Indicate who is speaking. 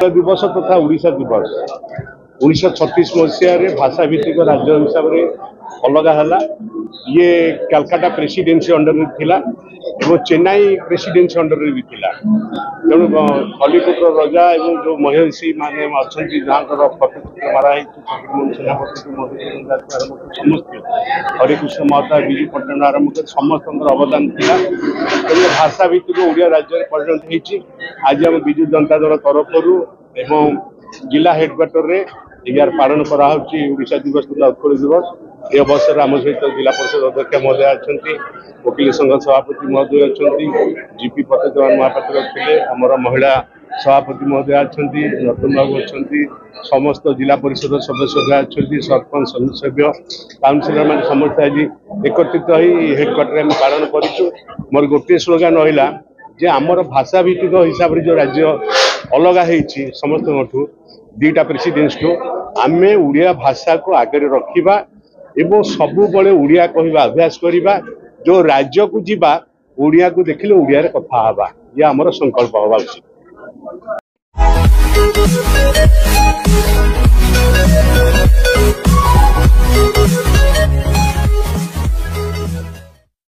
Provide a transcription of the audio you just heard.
Speaker 1: दिवस तथा ओडिशा दिवस 1936 मसीह भाषा भित्तिक राज्य हिसाब से अलग है। ये कलकाता प्रेसिडेंसी अंडर थिला और चेन्नई प्रेसिडेंसी अंडर भी थिला। तेणु खलिकोट रजा और जो महिषी माने अच्छा जहाँ प्रतिचित्र माराई सेनापति समस्त हरिकृष्ण महता विजु पट्टनायक आरंभ कर समस्त अवदान था। भाषा भित्तिक ओडिया राज्य परिणत होती। आज आम विजु जनता दल तरफ जिला हेडक्वार्टर रे यार पालन कराशा दिवस तथा उत्कल दिवस। ये अवसर आम सहित जिला परिषद अध्यक्ष महोदय अच्छा, वकिल संघ सभापति महोदय अच्छा, जीपी पतेजवान महापात्र थे, आमर महिला सभापति महोदय अच्छा, रतन बाबू अच्छा, समस्त जिला परिषद सदस्य अच्छा, सरपंच सदस्य काउनसिलर मान समस्त आज एकत्रित हो हेडक्वार्टर में पालन करूँ। मोर गोटे स्लोगान रहा जे आमर भाषा भित्तिक हिसाब से जो राज्य अलग है समस्त दीटा प्रेसिडेंस टू आम ओडिया भाषा को आगे रखा एवं सबु बड़े ओडिया कहवा अभ्यास करवा। जो राज्य को जीवा ओडिया को देखिले ओडिया रे कथा हवा, ये आमर संकल्प हवा उचित।